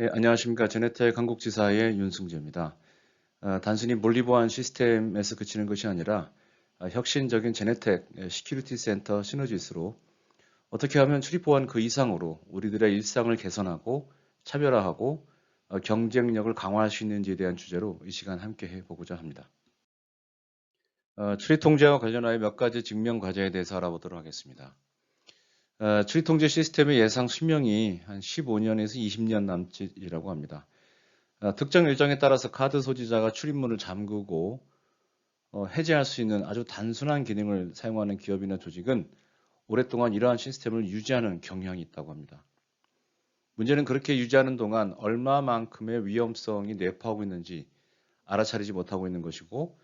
안녕하십니까. 제네텍 한국지사의 윤승재입니다. 단순히 물리보안 시스템에서 그치는 것이 아니라 혁신적인 제네텍 시큐리티 센터 시너지스로 어떻게 하면 출입보안 그 이상으로 우리들의 일상을 개선하고 차별화하고 경쟁력을 강화할 수 있는지에 대한 주제로 이 시간 함께 해보고자 합니다. 출입 통제와 관련하여 몇 가지 증명 과제에 대해서 알아보도록 하겠습니다. 출입 통제 시스템의 예상 수명이 한 15년에서 20년 남짓이라고 합니다. 특정 일정에 따라서 카드 소지자가 출입문을 잠그고 해제할 수 있는 아주 단순한 기능을 사용하는 기업이나 조직은 오랫동안 이러한 시스템을 유지하는 경향이 있다고 합니다. 문제는 그렇게 유지하는 동안 얼마만큼의 위험성이 내포하고 있는지 알아차리지 못하고 있는 것이고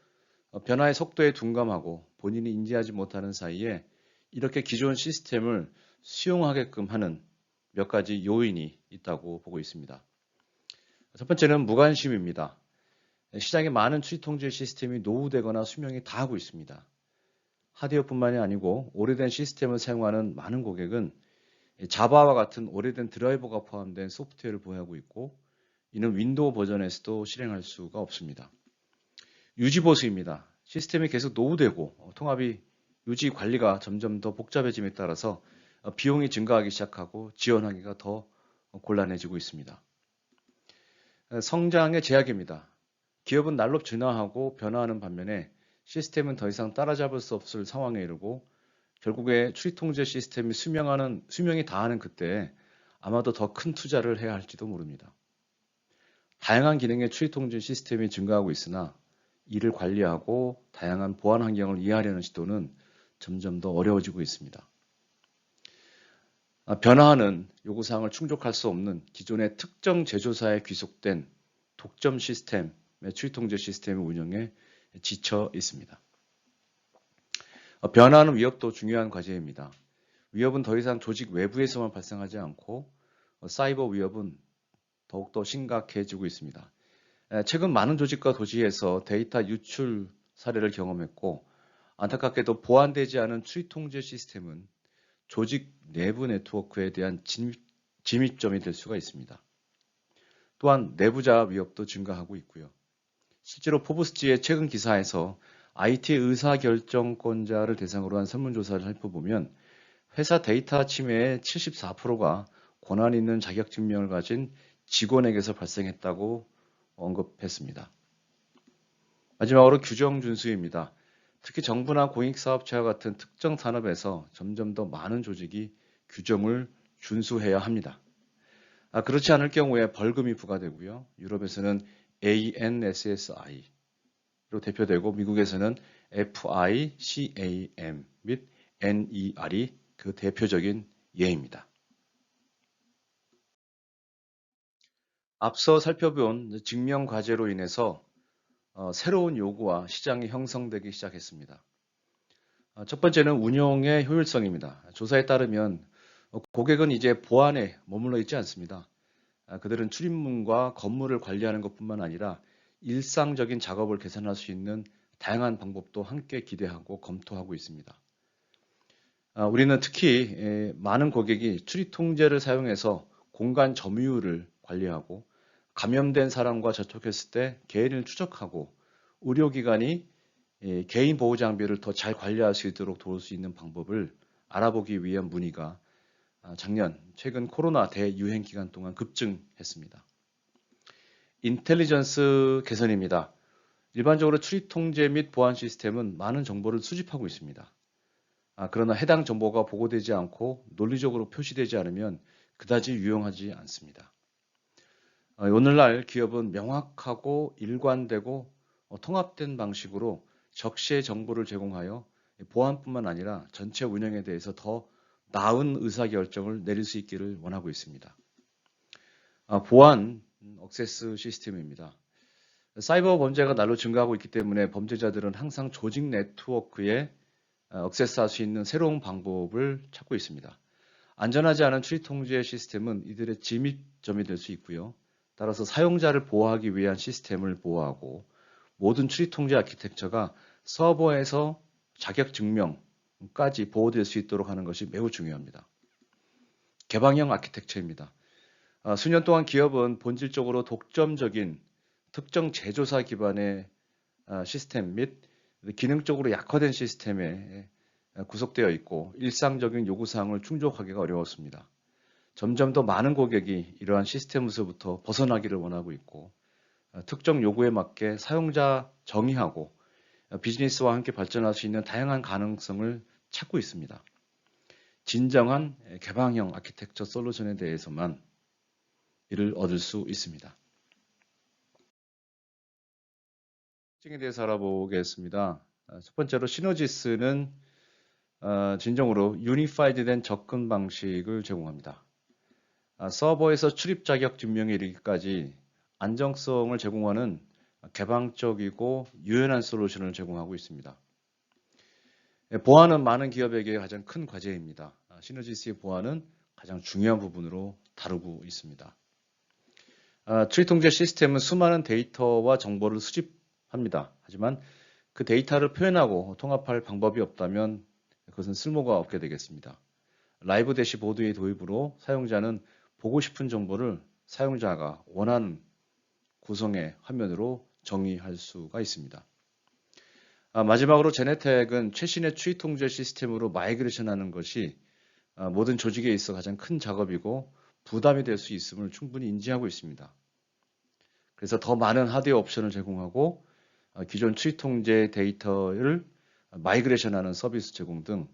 변화의 속도에 둔감하고 본인이 인지하지 못하는 사이에 이렇게 기존 시스템을 수용하게끔 하는 몇 가지 요인이 있다고 보고 있습니다. 첫 번째는 무관심입니다. 시장에 많은 출입 통제 시스템이 노후되거나 수명이 다하고 있습니다. 하드웨어뿐만이 아니고 오래된 시스템을 사용하는 많은 고객은 자바와 같은 오래된 드라이버가 포함된 소프트웨어를 보유하고 있고 이는 윈도우 버전에서도 실행할 수가 없습니다. 유지보수입니다. 시스템이 계속 노후되고 통합이 유지 관리가 점점 더 복잡해짐에 따라서 비용이 증가하기 시작하고 지원하기가 더 곤란해지고 있습니다. 성장의 제약입니다. 기업은 날로 진화하고 변화하는 반면에 시스템은 더 이상 따라잡을 수 없을 상황에 이르고 결국에 출입 통제 시스템이 수명이 다하는 그때 아마도 더 큰 투자를 해야 할지도 모릅니다. 다양한 기능의 출입 통제 시스템이 증가하고 있으나 이를 관리하고 다양한 보안 환경을 이해하려는 시도는 점점 더 어려워지고 있습니다. 변화하는 요구사항을 충족할 수 없는 기존의 특정 제조사에 귀속된 독점 시스템의 출입 통제 시스템의 운영에 지쳐 있습니다. 변화하는 위협도 중요한 과제입니다. 위협은 더 이상 조직 외부에서만 발생하지 않고 사이버 위협은 더욱더 심각해지고 있습니다. 최근 많은 조직과 도시에서 데이터 유출 사례를 경험했고 안타깝게도 보완되지 않은 출입 통제 시스템은 조직 내부 네트워크에 대한 진입점이 될 수가 있습니다. 또한 내부자 위협도 증가하고 있고요. 실제로 포브스지의 최근 기사에서 IT 의사결정권자를 대상으로 한 설문조사를 살펴보면 회사 데이터 침해의 74%가 권한 있는 자격증명을 가진 직원에게서 발생했다고 언급했습니다. 마지막으로 규정 준수입니다. 특히 정부나 공익사업체와 같은 특정 산업에서 점점 더 많은 조직이 규정을 준수해야 합니다. 그렇지 않을 경우에 벌금이 부과되고요. 유럽에서는 ANSSI로 대표되고 미국에서는 FICAM 및 NER이 그 대표적인 예입니다. 앞서 살펴본 증명 과제로 인해서 새로운 요구와 시장이 형성되기 시작했습니다. 첫 번째는 운용의 효율성입니다. 조사에 따르면 고객은 이제 보안에 머물러 있지 않습니다. 그들은 출입문과 건물을 관리하는 것뿐만 아니라 일상적인 작업을 개선할 수 있는 다양한 방법도 함께 기대하고 검토하고 있습니다. 우리는 특히 많은 고객이 출입 통제를 사용해서 공간 점유율을 관리하고 감염된 사람과 접촉했을 때 개인을 추적하고 의료기관이 개인 보호 장비를 더 잘 관리할 수 있도록 도울 수 있는 방법을 알아보기 위한 문의가 최근 코로나 대유행 기간 동안 급증했습니다. 인텔리전스 개선입니다. 일반적으로 출입 통제 및 보안 시스템은 많은 정보를 수집하고 있습니다. 그러나 해당 정보가 보고되지 않고 논리적으로 표시되지 않으면 그다지 유용하지 않습니다. 오늘날 기업은 명확하고 일관되고 통합된 방식으로 적시의 정보를 제공하여 보안뿐만 아니라 전체 운영에 대해서 더 나은 의사결정을 내릴 수 있기를 원하고 있습니다. 보안 억세스 시스템입니다. 사이버 범죄가 날로 증가하고 있기 때문에 범죄자들은 항상 조직 네트워크에 억세스할 수 있는 새로운 방법을 찾고 있습니다. 안전하지 않은 출입 통제 시스템은 이들의 진입점이 될 수 있고요. 따라서 사용자를 보호하기 위한 시스템을 보호하고 모든 출입 통제 아키텍처가 서버에서 자격 증명까지 보호될 수 있도록 하는 것이 매우 중요합니다. 개방형 아키텍처입니다. 수년 동안 기업은 본질적으로 독점적인 특정 제조사 기반의 시스템 및 기능적으로 약화된 시스템에 구속되어 있고 일상적인 요구사항을 충족하기가 어려웠습니다. 점점 더 많은 고객이 이러한 시스템에서부터 벗어나기를 원하고 있고 특정 요구에 맞게 사용자 정의하고 비즈니스와 함께 발전할 수 있는 다양한 가능성을 찾고 있습니다. 진정한 개방형 아키텍처 솔루션에 대해서만 이를 얻을 수 있습니다. 특징에 대해서 알아보겠습니다. 첫 번째로 시너지스는 진정으로 유니파이드된 접근 방식을 제공합니다. 서버에서 출입 자격 증명에 이르기까지 안정성을 제공하는 개방적이고 유연한 솔루션을 제공하고 있습니다. 보안은 많은 기업에게 가장 큰 과제입니다. 시너지스의 보안은 가장 중요한 부분으로 다루고 있습니다. 트리 통제 시스템은 수많은 데이터와 정보를 수집합니다. 하지만 그 데이터를 표현하고 통합할 방법이 없다면 그것은 쓸모가 없게 되겠습니다. 라이브 대시보드의 도입으로 사용자는 보고 싶은 정보를 사용자가 원하는 구성의 화면으로 정의할 수가 있습니다. 마지막으로 제네텍은 최신의 추이 통제 시스템으로 마이그레이션하는 것이 모든 조직에 있어 가장 큰 작업이고 부담이 될 수 있음을 충분히 인지하고 있습니다. 그래서 더 많은 하드웨어 옵션을 제공하고 기존 추이 통제 데이터를 마이그레이션하는 서비스 제공 등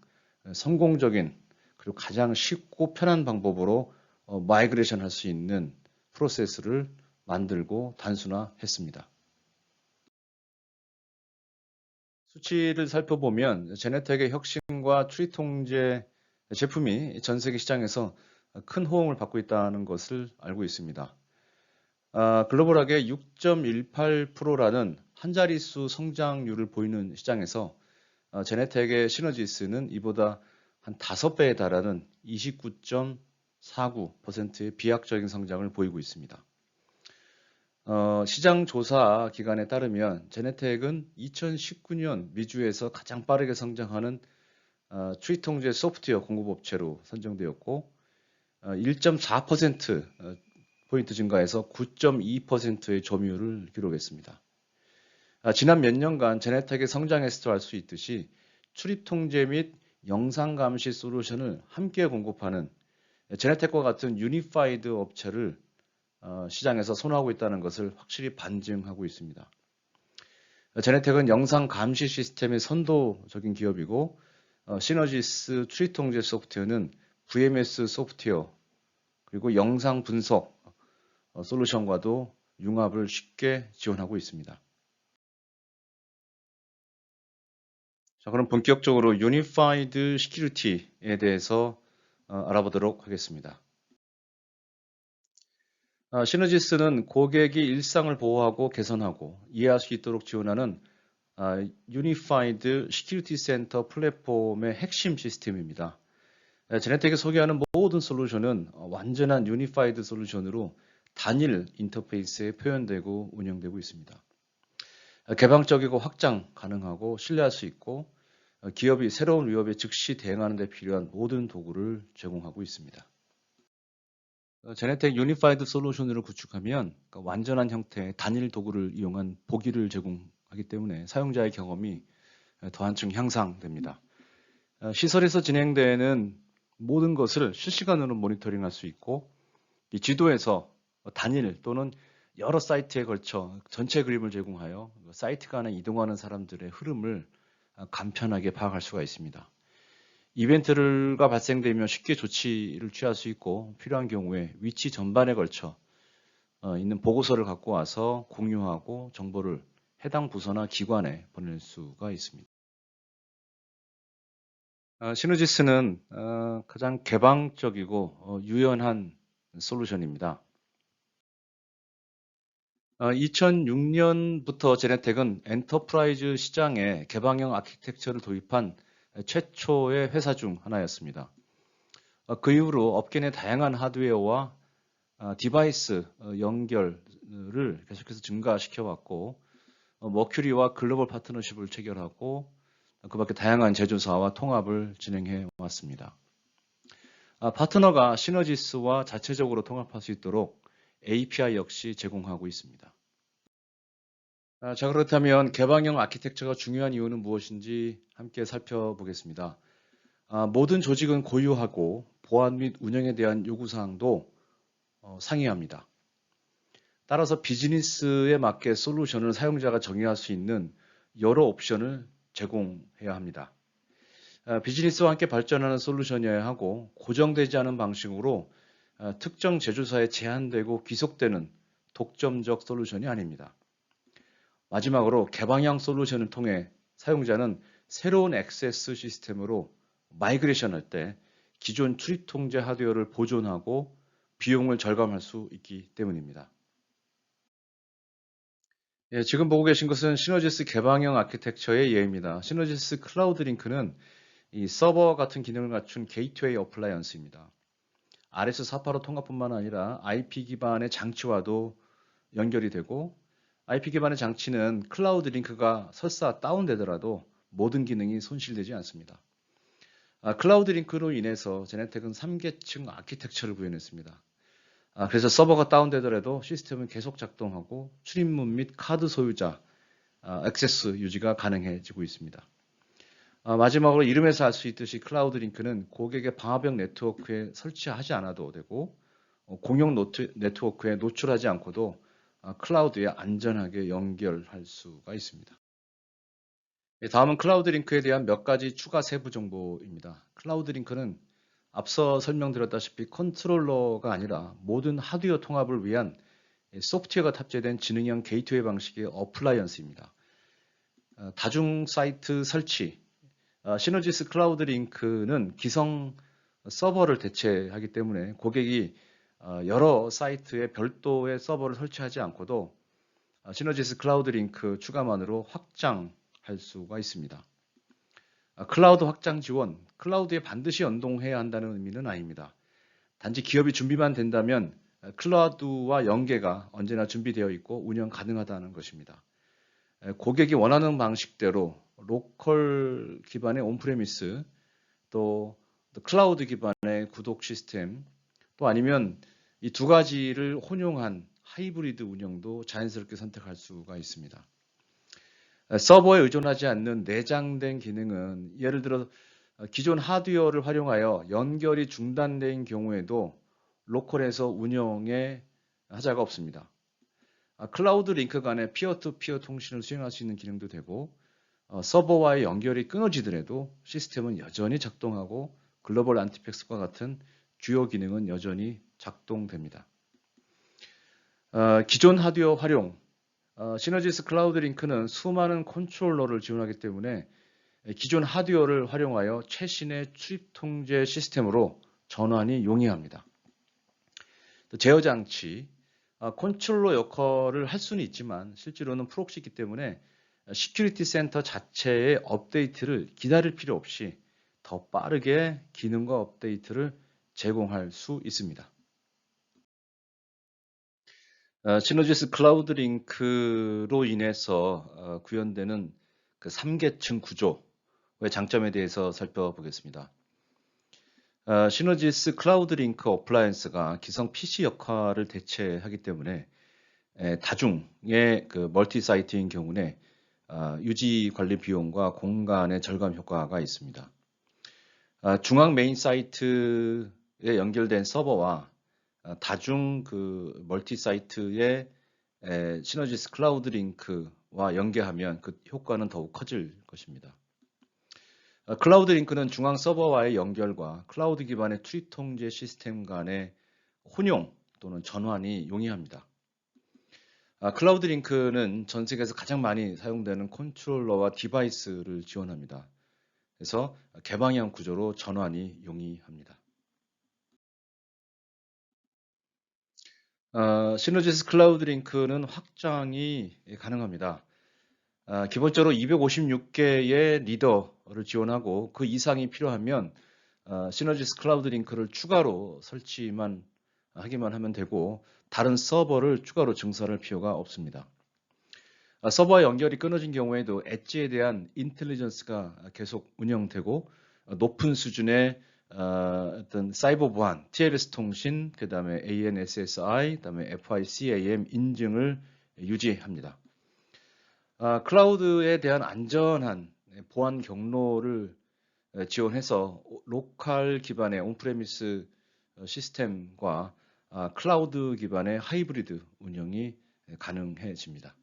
성공적인 그리고 가장 쉽고 편한 방법으로 마이그레이션 할 수 있는 프로세스를 만들고 단순화했습니다. 수치를 살펴보면 제네텍의 혁신과 추이 통제 제품이 전 세계 시장에서 큰 호응을 받고 있다는 것을 알고 있습니다. 글로벌하게 6.18%라는 한 자릿수 성장률을 보이는 시장에서 제네텍의 시너지스는 이보다 한 5배에 달하는 29.49%의 비약적인 성장을 보이고 있습니다. 시장 조사 기관에 따르면 제네텍은 2019년 미주에서 가장 빠르게 성장하는 추이 통제 소프트웨어 공급업체로 선정되었고 1.4% 포인트 증가해서 9.2%의 점유율을 기록했습니다. 지난 몇 년간 제네텍의 성장에서도 알 수 있듯이 출입 통제 및 영상 감시 솔루션을 함께 공급하는 제네텍과 같은 유니파이드 업체를 시장에서 선호하고 있다는 것을 확실히 반증하고 있습니다. 제네텍은 영상 감시 시스템의 선도적인 기업이고 시너지스 출입 통제 소프트웨어는 VMS 소프트웨어 그리고 영상 분석 솔루션과도 융합을 쉽게 지원하고 있습니다. 자, 그럼 본격적으로 유니파이드 시큐리티에 대해서 알아보도록 하겠습니다. 시너지스는 고객이 일상을 보호하고 개선하고 이해할 수 있도록 지원하는 유니파이드 시큐리티 센터 플랫폼의 핵심 시스템입니다. 제네텍이 소개하는 모든 솔루션은 완전한 유니파이드 솔루션으로 단일 인터페이스에 표현되고 운영되고 있습니다. 개방적이고 확장 가능하고 신뢰할 수 있고 기업이 새로운 위협에 즉시 대응하는 데 필요한 모든 도구를 제공하고 있습니다. 제네텍 유니파이드 솔루션을 구축하면 완전한 형태의 단일 도구를 이용한 보기를 제공하기 때문에 사용자의 경험이 더 한층 향상됩니다. 시설에서 진행되는 모든 것을 실시간으로 모니터링할 수 있고 이 지도에서 단일 또는 여러 사이트에 걸쳐 전체 그림을 제공하여 사이트 간에 이동하는 사람들의 흐름을 간편하게 파악할 수가 있습니다. 이벤트가 발생되면 쉽게 조치를 취할 수 있고 필요한 경우에 위치 전반에 걸쳐 있는 보고서를 갖고 와서 공유하고 정보를 해당 부서나 기관에 보낼 수가 있습니다. 시너지스는 가장 개방적이고 유연한 솔루션입니다. 2006년부터 제네텍은 엔터프라이즈 시장에 개방형 아키텍처를 도입한 최초의 회사 중 하나였습니다. 그 이후로 업계 내 다양한 하드웨어와 디바이스 연결을 계속해서 증가시켜 왔고 머큐리와 글로벌 파트너십을 체결하고 그 밖에 다양한 제조사와 통합을 진행해 왔습니다. 파트너가 시너지스와 자체적으로 통합할 수 있도록 API 역시 제공하고 있습니다. 자, 그렇다면 개방형 아키텍처가 중요한 이유는 무엇인지 함께 살펴보겠습니다. 모든 조직은 고유하고 보안 및 운영에 대한 요구사항도 상이합니다. 따라서 비즈니스에 맞게 솔루션을 사용자가 정의할 수 있는 여러 옵션을 제공해야 합니다. 비즈니스와 함께 발전하는 솔루션이어야 하고 고정되지 않은 방식으로 특정 제조사에 제한되고 귀속되는 독점적 솔루션이 아닙니다. 마지막으로 개방형 솔루션을 통해 사용자는 새로운 액세스 시스템으로 마이그레이션 할 때 기존 출입 통제 하드웨어를 보존하고 비용을 절감할 수 있기 때문입니다. 예, 지금 보고 계신 것은 시너지스 개방형 아키텍처의 예입니다. 시너지스 클라우드 링크는 이 서버 같은 기능을 갖춘 게이트웨이 어플라이언스입니다. RS485 통합뿐만 아니라 IP 기반의 장치와도 연결이 되고 IP 기반의 장치는 클라우드 링크가 설사 다운되더라도 모든 기능이 손실되지 않습니다. 클라우드 링크로 인해서 제네텍은 3계층 아키텍처를 구현했습니다. 그래서 서버가 다운되더라도 시스템은 계속 작동하고 출입문 및 카드 소유자 액세스 유지가 가능해지고 있습니다. 마지막으로 이름에서 알 수 있듯이 클라우드 링크는 고객의 방화벽 네트워크에 설치하지 않아도 되고 공용 네트워크에 노출하지 않고도 클라우드에 안전하게 연결할 수가 있습니다. 다음은 클라우드 링크에 대한 몇 가지 추가 세부 정보입니다. 클라우드 링크는 앞서 설명드렸다시피 컨트롤러가 아니라 모든 하드웨어 통합을 위한 소프트웨어가 탑재된 지능형 게이트웨이 방식의 어플라이언스입니다. 다중 사이트 설치, 시너지스 클라우드 링크는 기성 서버를 대체하기 때문에 고객이 여러 사이트에 별도의 서버를 설치하지 않고도 시너지스 클라우드 링크 추가만으로 확장할 수가 있습니다. 클라우드 확장 지원, 클라우드에 반드시 연동해야 한다는 의미는 아닙니다. 단지 기업이 준비만 된다면 클라우드와 연계가 언제나 준비되어 있고 운영 가능하다는 것입니다. 고객이 원하는 방식대로 로컬 기반의 온프레미스, 또 클라우드 기반의 구독 시스템, 또 아니면 이 두 가지를 혼용한 하이브리드 운영도 자연스럽게 선택할 수가 있습니다. 서버에 의존하지 않는 내장된 기능은 예를 들어 기존 하드웨어를 활용하여 연결이 중단된 경우에도 로컬에서 운영에 하자가 없습니다. 클라우드 링크 간의 피어투피어 통신을 수행할 수 있는 기능도 되고 서버와의 연결이 끊어지더라도 시스템은 여전히 작동하고 글로벌 안티팩스과 같은 주요 기능은 여전히 작동됩니다. 기존 하드웨어 활용, 시너지스 클라우드 링크는 수많은 컨트롤러를 지원하기 때문에 기존 하드웨어를 활용하여 최신의 출입 통제 시스템으로 전환이 용이합니다. 제어 장치, 컨트롤러 역할을 할 수는 있지만 실제로는 프록시이기 때문에 시큐리티 센터 자체의 업데이트를 기다릴 필요 없이 더 빠르게 기능과 업데이트를 제공할 수 있습니다. 시너지스 클라우드 링크로 인해서 구현되는 그 3계층 구조의 장점에 대해서 살펴보겠습니다. 시너지스 클라우드 링크 어플라이언스가 기성 PC 역할을 대체하기 때문에 다중의 그 멀티 사이트인 경우에 유지 관리 비용과 공간의 절감 효과가 있습니다. 중앙 메인 사이트에 연결된 서버와 다중 그 멀티 사이트의 시너지스 클라우드 링크와 연계하면 그 효과는 더욱 커질 것입니다. 클라우드 링크는 중앙 서버와의 연결과 클라우드 기반의 출입 통제 시스템 간의 혼용 또는 전환이 용이합니다. 클라우드 링크는 전 세계에서 가장 많이 사용되는 컨트롤러와 디바이스를 지원합니다. 그래서 개방형 구조로 전환이 용이합니다. 시너지스 클라우드 링크는 확장이 가능합니다. 기본적으로 256개의 리더를 지원하고 그 이상이 필요하면 시너지스 클라우드 링크를 추가로 설치만 하기만 하면 되고 다른 서버를 추가로 증설할 필요가 없습니다. 서버와 연결이 끊어진 경우에도 엣지에 대한 인텔리전스가 계속 운영되고 높은 수준의 어떤 사이버 보안, TLS 통신, 그 다음에 ANSSI, 그 다음에 FICAM 인증을 유지합니다. 클라우드에 대한 안전한 보안 경로를 지원해서 로컬 기반의 온프레미스 시스템과 클라우드 기반의 하이브리드 운영이 가능해집니다.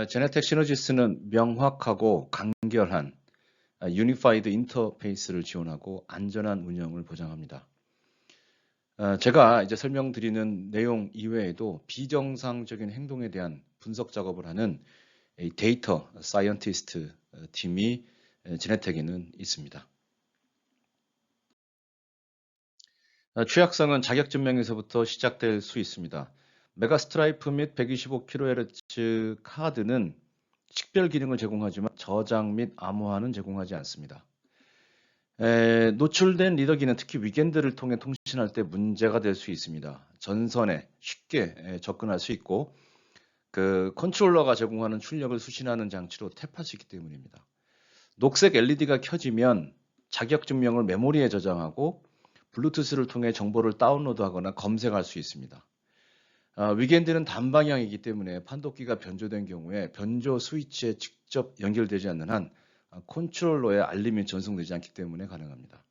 제네텍 시너지스는 명확하고 간결한 유니파이드 인터페이스를 지원하고 안전한 운영을 보장합니다. 제가 이제 설명드리는 내용 이외에도 비정상적인 행동에 대한 분석 작업을 하는 데이터 사이언티스트 팀이 제네텍에는 있습니다. 취약성은 자격증명에서부터 시작될 수 있습니다. 메가스트라이프 및 125kHz 카드는 식별 기능을 제공하지만 저장 및 암호화는 제공하지 않습니다. 노출된 리더기는 특히 위켄드를 통해 통신할 때 문제가 될 수 있습니다. 전선에 쉽게 접근할 수 있고 그 컨트롤러가 제공하는 출력을 수신하는 장치로 탭할 수 있기 때문입니다. 녹색 LED가 켜지면 자격증명을 메모리에 저장하고 블루투스를 통해 정보를 다운로드하거나 검색할 수 있습니다. 위켄드는 단방향이기 때문에 판독기가 변조된 경우에 변조 스위치에 직접 연결되지 않는 한 컨트롤러에 알림이 전송되지 않기 때문에 가능합니다.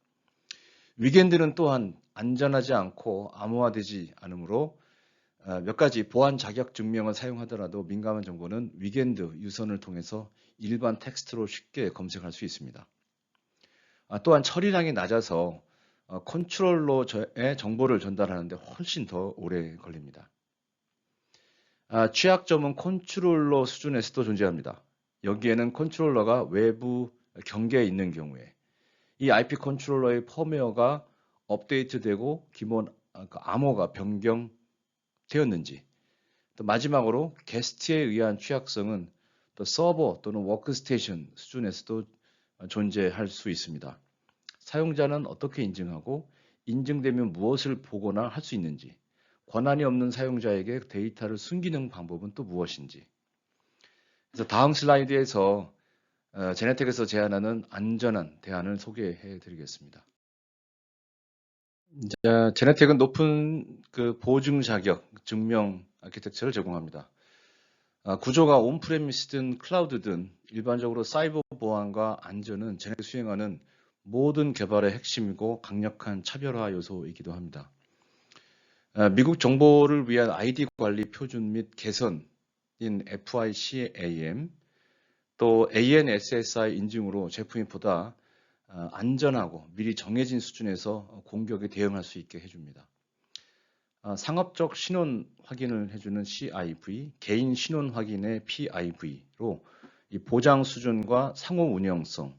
위켄드는 또한 안전하지 않고 암호화되지 않으므로 몇 가지 보안 자격 증명을 사용하더라도 민감한 정보는 위켄드 유선을 통해서 일반 텍스트로 쉽게 검색할 수 있습니다. 또한 처리량이 낮아서 컨트롤러에 정보를 전달하는데 훨씬 더 오래 걸립니다. 취약점은 컨트롤러 수준에서도 존재합니다. 여기에는 컨트롤러가 외부 경계에 있는 경우에 이 IP 컨트롤러의 펌웨어가 업데이트되고 기본 암호가 변경되었는지, 또 마지막으로 게스트에 의한 취약성은 또 서버 또는 워크스테이션 수준에서도 존재할 수 있습니다. 사용자는 어떻게 인증하고 인증되면 무엇을 보거나 할 수 있는지, 권한이 없는 사용자에게 데이터를 숨기는 방법은 또 무엇인지. 그래서 다음 슬라이드에서 제네텍에서 제안하는 안전한 대안을 소개해 드리겠습니다. 제네텍은 높은 그 보증 자격 증명 아키텍처를 제공합니다. 구조가 온프레미스든 클라우드든 일반적으로 사이버 보안과 안전은 제네텍 수행하는 모든 개발의 핵심이고 강력한 차별화 요소이기도 합니다. 미국 정보를 위한 ID 관리 표준 및 개선인 FICAM, 또 ANSSI 인증으로 제품이 보다 안전하고 미리 정해진 수준에서 공격에 대응할 수 있게 해줍니다. 상업적 신원 확인을 해주는 CIV, 개인 신원 확인의 PIV로 이 보장 수준과 상호 운영성,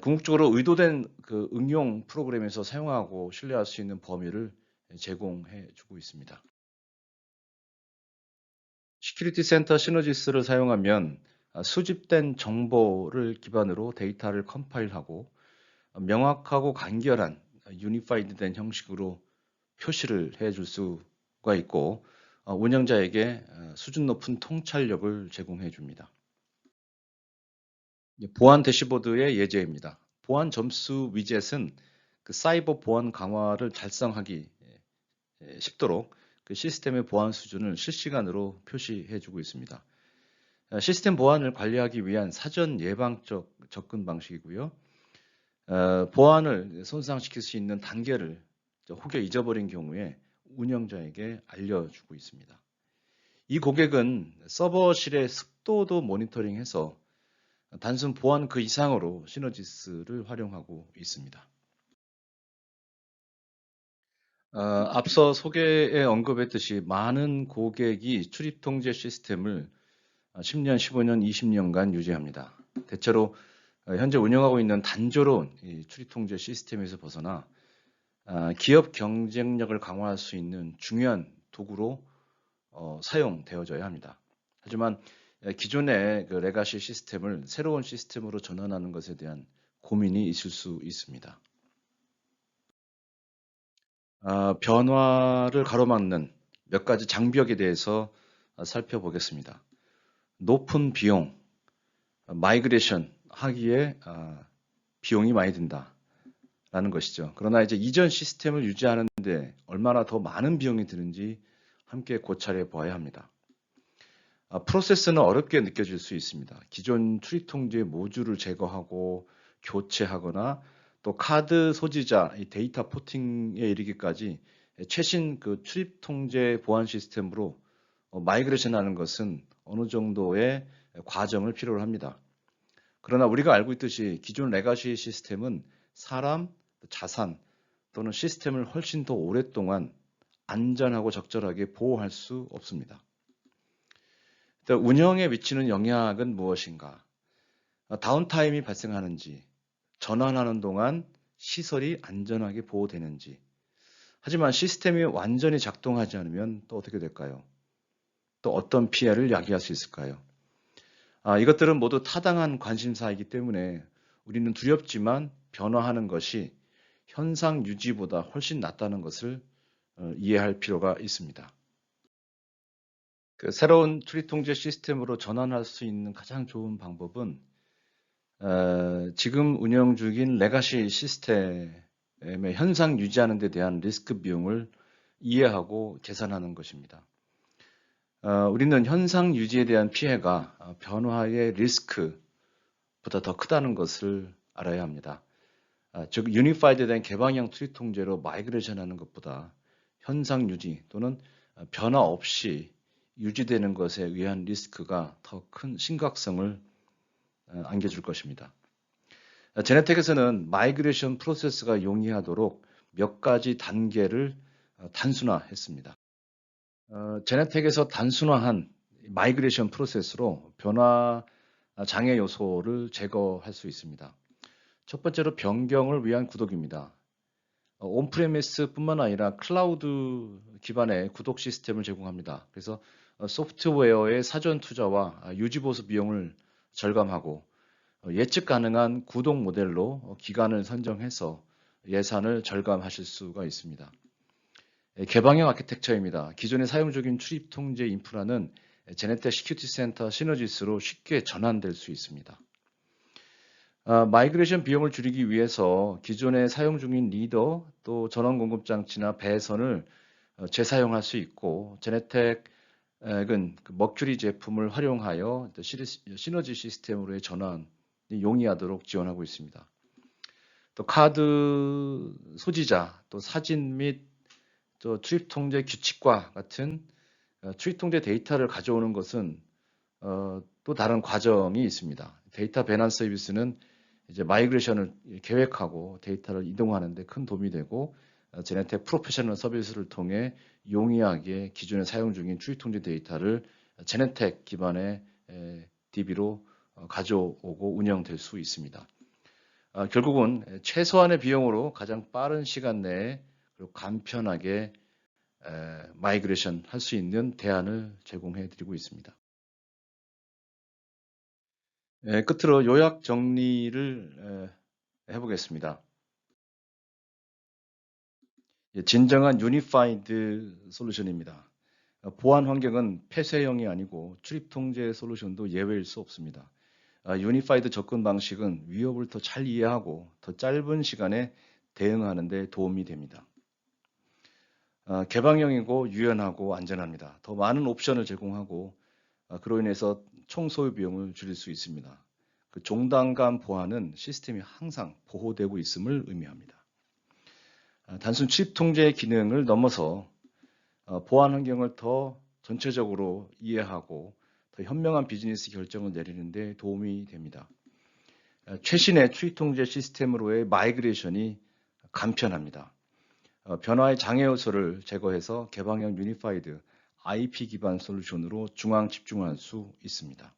궁극적으로 의도된 그 응용 프로그램에서 사용하고 신뢰할 수 있는 범위를 제공해 주고 있습니다. 시큐리티 센터 시너지스를 사용하면 수집된 정보를 기반으로 데이터를 컴파일하고 명확하고 간결한 유니파이드 된 형식으로 표시를 해줄 수가 있고 운영자에게 수준 높은 통찰력을 제공해 줍니다. 보안 대시보드의 예제입니다. 보안 점수 위젯은 그 사이버 보안 강화를 달성하기 쉽도록 그 시스템의 보안 수준을 실시간으로 표시해 주고 있습니다. 시스템 보안을 관리하기 위한 사전 예방적 접근 방식이고요. 보안을 손상시킬 수 있는 단계를 혹여 잊어버린 경우에 운영자에게 알려주고 있습니다. 이 고객은 서버실의 습도도 모니터링해서 단순 보안 그 이상으로 시너지스를 활용하고 있습니다. 앞서 소개에 언급했듯이 많은 고객이 출입 통제 시스템을 10년, 15년, 20년간 유지합니다. 대체로 현재 운영하고 있는 단조로운 출입 통제 시스템에서 벗어나 기업 경쟁력을 강화할 수 있는 중요한 도구로 사용되어져야 합니다. 하지만 기존의 그 레가시 시스템을 새로운 시스템으로 전환하는 것에 대한 고민이 있을 수 있습니다. 변화를 가로막는 몇 가지 장벽에 대해서 살펴보겠습니다. 높은 비용, 마이그레이션 하기에 비용이 많이 든다라는 것이죠. 그러나 이제 이전 시스템을 유지하는데 얼마나 더 많은 비용이 드는지 함께 고찰해 보아야 합니다. 프로세스는 어렵게 느껴질 수 있습니다. 기존 출입 통제 모듈을 제거하고 교체하거나 또 카드 소지자 이 데이터 포팅에 이르기까지 최신 그 출입 통제 보안 시스템으로 마이그레이션 하는 것은 어느 정도의 과정을 필요로 합니다. 그러나 우리가 알고 있듯이 기존 레가시 시스템은 사람, 자산 또는 시스템을 훨씬 더 오랫동안 안전하고 적절하게 보호할 수 없습니다. 운영에 미치는 영향은 무엇인가? 다운타임이 발생하는지, 전환하는 동안 시설이 안전하게 보호되는지. 하지만 시스템이 완전히 작동하지 않으면 또 어떻게 될까요? 또 어떤 피해를 야기할 수 있을까요? 이것들은 모두 타당한 관심사이기 때문에 우리는 두렵지만 변화하는 것이 현상 유지보다 훨씬 낫다는 것을 이해할 필요가 있습니다. 그 새로운 출입 통제 시스템으로 전환할 수 있는 가장 좋은 방법은 지금 운영 중인 레가시 시스템의 현상 유지하는 데 대한 리스크 비용을 이해하고 계산하는 것입니다. 우리는 현상 유지에 대한 피해가 변화의 리스크보다 더 크다는 것을 알아야 합니다. 즉 유니파이드 된 개방형 출입 통제로 마이그레이션 하는 것보다 현상 유지 또는 변화 없이 유지되는 것에 의한 리스크가 더 큰 심각성을 안겨줄 것입니다. 제네텍에서는 마이그레이션 프로세스가 용이하도록 몇 가지 단계를 단순화했습니다. 제네텍에서 단순화한 마이그레이션 프로세스로 변화 장애 요소를 제거할 수 있습니다. 첫 번째로 변경을 위한 구독입니다. 온프레미스뿐만 아니라 클라우드 기반의 구독 시스템을 제공합니다. 그래서 소프트웨어의 사전 투자와 유지 보수 비용을 절감하고 예측 가능한 구독 모델로 기간을 선정해서 예산을 절감하실 수가 있습니다. 개방형 아키텍처입니다. 기존에 사용 중인 출입 통제 인프라는 제네텍 시큐리티 센터 시너지스로 쉽게 전환될 수 있습니다. 마이그레이션 비용을 줄이기 위해서 기존에 사용 중인 리더 또 전원 공급 장치나 배선을 재사용할 수 있고 제네텍은 그 머큐리 제품을 활용하여 시너지 시스템으로의 전환이 용이하도록 지원하고 있습니다. 또 카드 소지자, 또 사진 및 또 출입 통제 규칙과 같은 출입 통제 데이터를 가져오는 것은 또 다른 과정이 있습니다. 데이터 배난 서비스는 이제 마이그레이션을 계획하고 데이터를 이동하는 데 큰 도움이 되고 제네텍 프로페셔널 서비스를 통해 용이하게 기존에 사용 중인 출입 통제 데이터를 제네텍 기반의 DB로 가져오고 운영될 수 있습니다. 결국은 최소한의 비용으로 가장 빠른 시간 내에 그리고 간편하게 마이그레이션 할 수 있는 대안을 제공해 드리고 있습니다. 끝으로 요약 정리를 해보겠습니다. 진정한 유니파이드 솔루션입니다. 보안 환경은 폐쇄형이 아니고 출입 통제 솔루션도 예외일 수 없습니다. 유니파이드 접근 방식은 위협을 더 잘 이해하고 더 짧은 시간에 대응하는 데 도움이 됩니다. 개방형이고 유연하고 안전합니다. 더 많은 옵션을 제공하고 그로 인해서 총 소요 비용을 줄일 수 있습니다. 그 종단간 보안은 시스템이 항상 보호되고 있음을 의미합니다. 단순 출입 통제 기능을 넘어서 보안 환경을 더 전체적으로 이해하고 더 현명한 비즈니스 결정을 내리는 데 도움이 됩니다. 최신의 출입 통제 시스템으로의 마이그레이션이 간편합니다. 변화의 장애 요소를 제거해서 개방형 유니파이드 IP 기반 솔루션으로 중앙 집중할 수 있습니다.